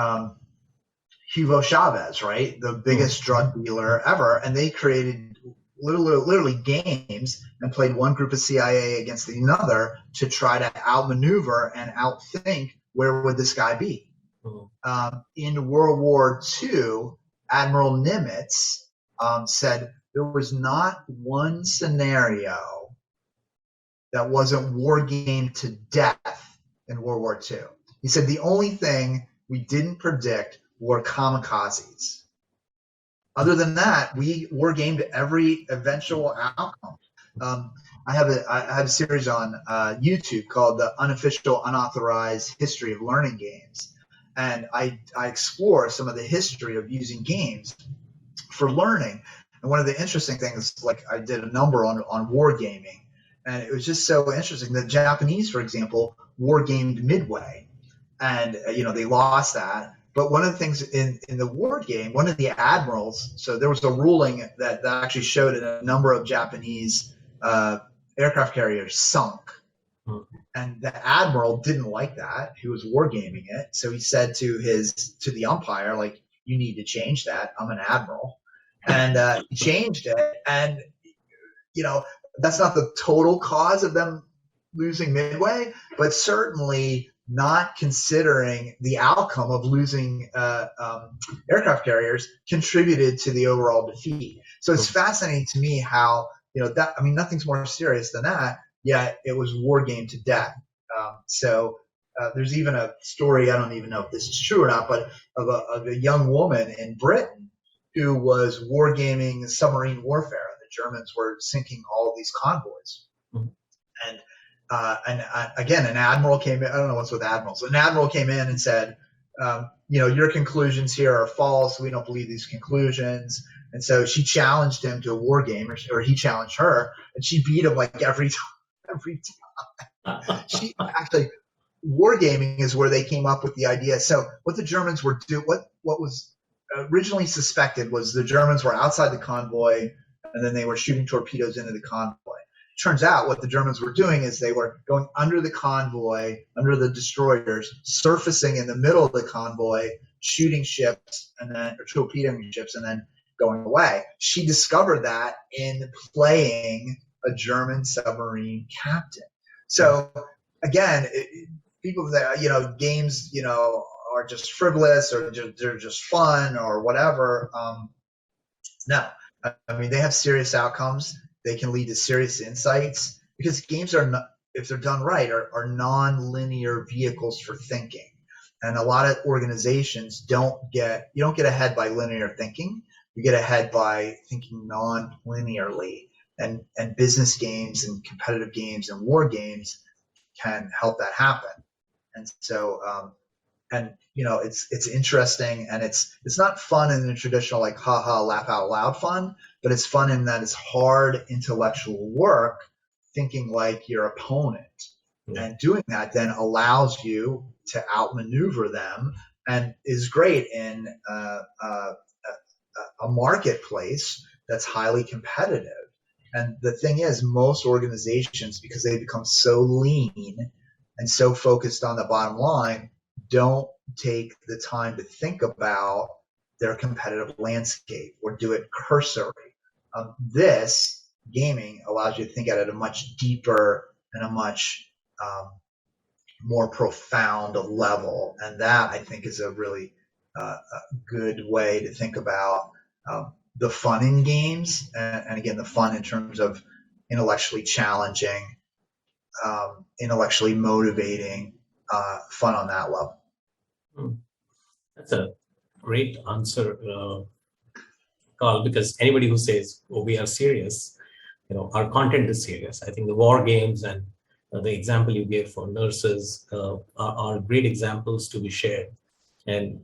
Hugo Chavez, right? The biggest drug dealer ever. And they created literally games and played one group of CIA against another to try to outmaneuver and outthink where would this guy be. In World War II, Admiral Nimitz said there was not one scenario that wasn't war gamed to death in World War II. He said the only thing we didn't predict were kamikazes. Other than that, we war gamed every eventual outcome. I have a series on YouTube called The Unofficial Unauthorized History of Learning Games. And I explore some of the history of using games for learning. And one of the interesting things, like I did a number on wargaming, and it was just so interesting. The Japanese, for example, wargamed Midway, and they lost that. But one of the things in the war game, one of the admirals, so there was a ruling that actually showed that a number of Japanese aircraft carriers sunk. And the admiral didn't like that. He was wargaming it. So he said to the umpire, like, you need to change that. I'm an admiral. And he changed it. And, that's not the total cause of them losing midway, but certainly not considering the outcome of losing aircraft carriers contributed to the overall defeat. So it's fascinating to me how, that, I mean, nothing's more serious than that, yet it was war game to death. There's even a story, I don't even know if this is true or not, but of a young woman in Britain who was wargaming submarine warfare. The Germans were sinking all of these convoys. And again, an admiral came in. I don't know what's with admirals. An admiral came in and said, your conclusions here are false. We don't believe these conclusions. And so she challenged him to a war game, or he challenged her, and she beat him like every time. She actually, wargaming is where they came up with the idea. So what the Germans were what was originally suspected was the Germans were outside the convoy, and then they were shooting torpedoes into the convoy. Turns out what the Germans were doing is they were going under the convoy, under the destroyers, surfacing in the middle of the convoy, shooting ships or torpedoing ships, and then going away. She discovered that in playing a German submarine captain. So again, people that, games, are just frivolous or they're just fun or whatever. No, I mean, they have serious outcomes. They can lead to serious insights because games are not, if they're done right, are non-linear vehicles for thinking. And a lot of organizations you don't get ahead by linear thinking. You get ahead by thinking non-linearly, and business games and competitive games and war games can help that happen. And so, it's interesting, and it's not fun in the traditional like haha laugh out loud fun, but it's fun in that it's hard intellectual work thinking like your opponent. And doing that then allows you to outmaneuver them and is great in a marketplace that's highly competitive. And the thing is, most organizations, because they become so lean and so focused on the bottom line, don't take the time to think about their competitive landscape or do it cursory. This gaming allows you to think at it a much deeper and a much more profound level. And that, I think, is a really good way to think about the fun in games. And again, the fun in terms of intellectually challenging, intellectually motivating, fun on that level. That's a great answer, Karl, because anybody who says, oh, we are serious, our content is serious. I think the war games and the example you gave for nurses are great examples to be shared. And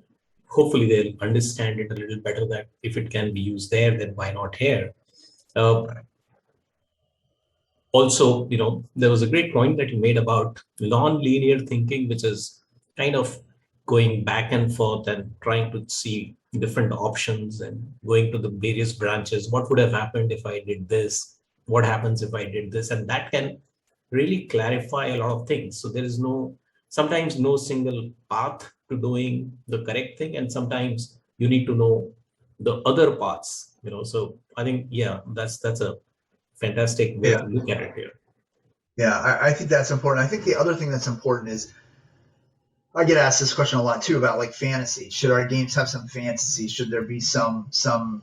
hopefully they'll understand it a little better, that if it can be used there, then why not here? Also, there was a great point that you made about non-linear thinking, which is kind of going back and forth and trying to see different options and going to the various branches. What would have happened if I did this? What happens if I did this? And that can really clarify a lot of things. So there is sometimes no single path to doing the correct thing. And sometimes you need to know the other paths, So I think, that's a fantastic way to look at it here. Yeah, I think that's important. I think the other thing that's important is, I get asked this question a lot too about like fantasy. Should our games have some fantasy? Should there be some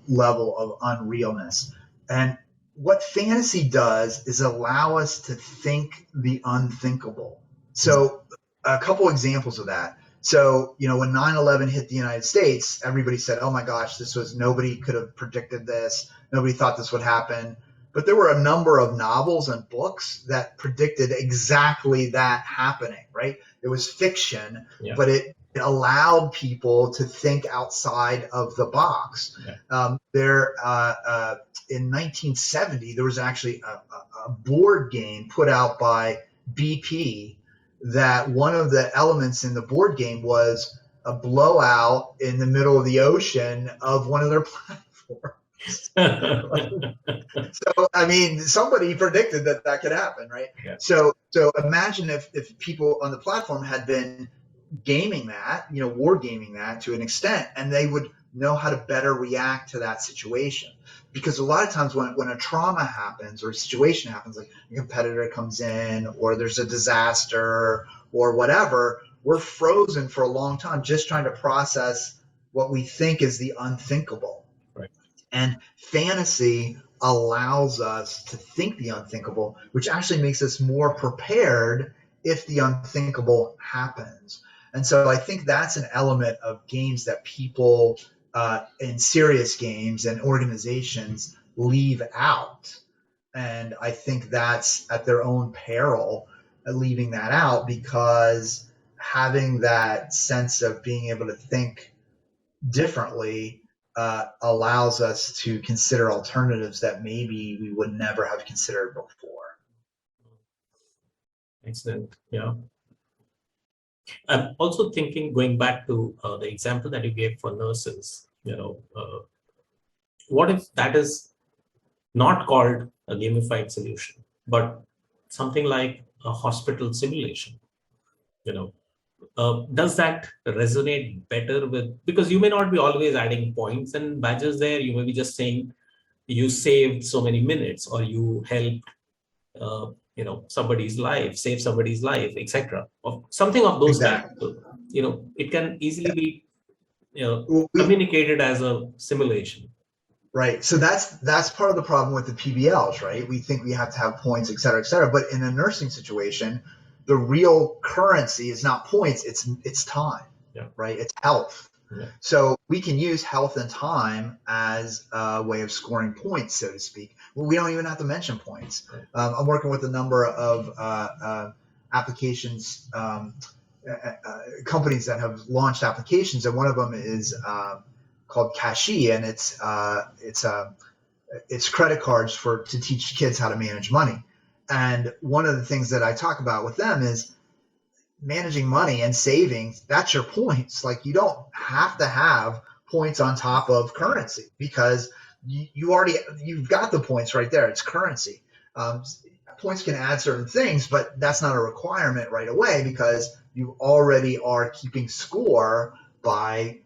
level of unrealness? And what fantasy does is allow us to think the unthinkable. So a couple examples of that. So, when 9/11 hit the United States, everybody said, oh my gosh, nobody could have predicted this. Nobody thought this would happen. But there were a number of novels and books that predicted exactly that happening, right? It was fiction, but it allowed people to think outside of the box. In 1970, there was actually a board game put out by BP that one of the elements in the board game was a blowout in the middle of the ocean of one of their platforms. So, I mean, somebody predicted that could happen, right? Yeah. So imagine if people on the platform had been gaming that, war gaming that to an extent, and they would know how to better react to that situation. Because a lot of times when a trauma happens or a situation happens, like a competitor comes in or there's a disaster or whatever, we're frozen for a long time just trying to process what we think is the unthinkable. Right. And fantasy allows us to think the unthinkable, which actually makes us more prepared if the unthinkable happens. And so I think that's an element of games that people in serious games and organizations leave out. And I think that's at their own peril, leaving that out, because having that sense of being able to think differently allows us to consider alternatives that maybe we would never have considered before. Excellent. Yeah. I'm also thinking, going back to the example that you gave for nurses, what if that is not called a gamified solution, but something like a hospital simulation? Does that resonate better with, because you may not be always adding points and badges there, you may be just saying you saved so many minutes, or you helped somebody's life, save somebody's life, etc., or something of those Exactly. types. So, it can easily be communicated as a simulation. Right. So that's part of the problem with the PBLs, right? We think we have to have points, et cetera, et cetera. But in a nursing situation, the real currency is not points, it's time, right? It's health. Yeah. So we can use health and time as a way of scoring points, so to speak. Well, we don't even have to mention points. I'm working with a number of applications, companies that have launched applications, and one of them is called Kashi, and it's credit cards to teach kids how to manage money. And one of the things that I talk about with them is managing money and savings. That's your points. Like, you don't have to have points on top of currency, because you've got the points right there. It's currency. Points can add certain things, but that's not a requirement right away, because you already are keeping score by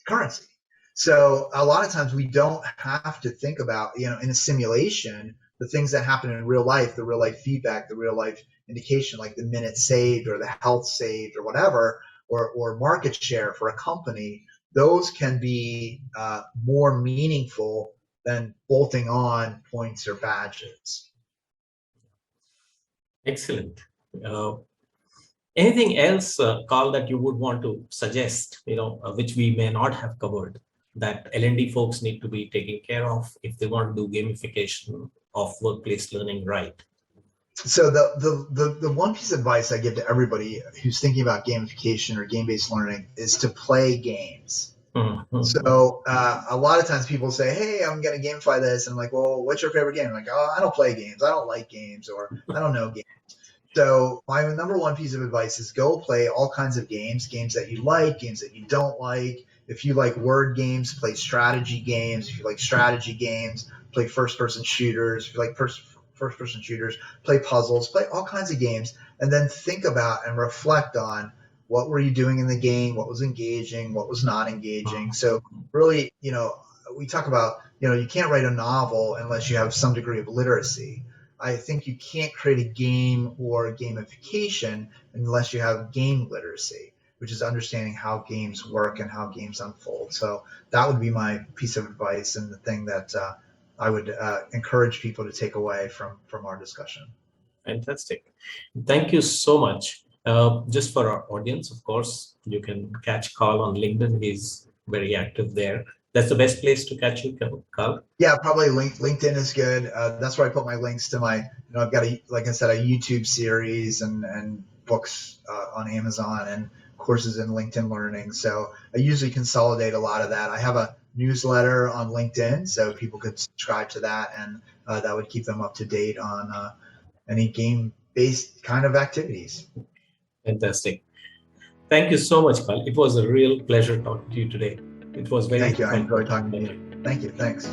currency. So a lot of times we don't have to think about, in a simulation, the things that happen in real life, the real life feedback, the real life indication, like the minutes saved or the health saved or whatever, or market share for a company. Those can be more meaningful than bolting on points or badges. Excellent. Anything else, Karl, that you would want to suggest, which we may not have covered, that L&D folks need to be taking care of if they want to do gamification of workplace learning right? So the one piece of advice I give to everybody who's thinking about gamification or game-based learning is to play games. Mm-hmm. So a lot of times people say, hey, I'm going to gamify this. And I'm like, well, what's your favorite game? I'm like, oh, I don't play games. I don't like games, or I don't know games. So my number one piece of advice is go play all kinds of games that you like, games that you don't like. If you like word games, play strategy games. If you like strategy games, play first-person shooters. If you like first-person shooters, play puzzles, play all kinds of games, and then think about and reflect on what were you doing in the game, what was engaging, what was not engaging. So really, we talk about, you can't write a novel unless you have some degree of literacy. I think you can't create a game or gamification unless you have game literacy, which is understanding how games work and how games unfold. So that would be my piece of advice, and the thing that I would encourage people to take away from our discussion. Fantastic. Thank you so much. Just for our audience, of course, you can catch Karl on LinkedIn. He's very active there. That's the best place to catch you, Karl? Yeah, probably LinkedIn is good. That's where I put my links to my, I've got like I said, a YouTube series and books on Amazon and courses in LinkedIn Learning. So I usually consolidate a lot of that. I have a newsletter on LinkedIn, so people could subscribe to that, and that would keep them up to date on any game-based kind of activities. Fantastic. Thank you so much, Karl. It was a real pleasure talking to you today. It was very Thank you. I enjoyed talking to you. Thank you. Thanks.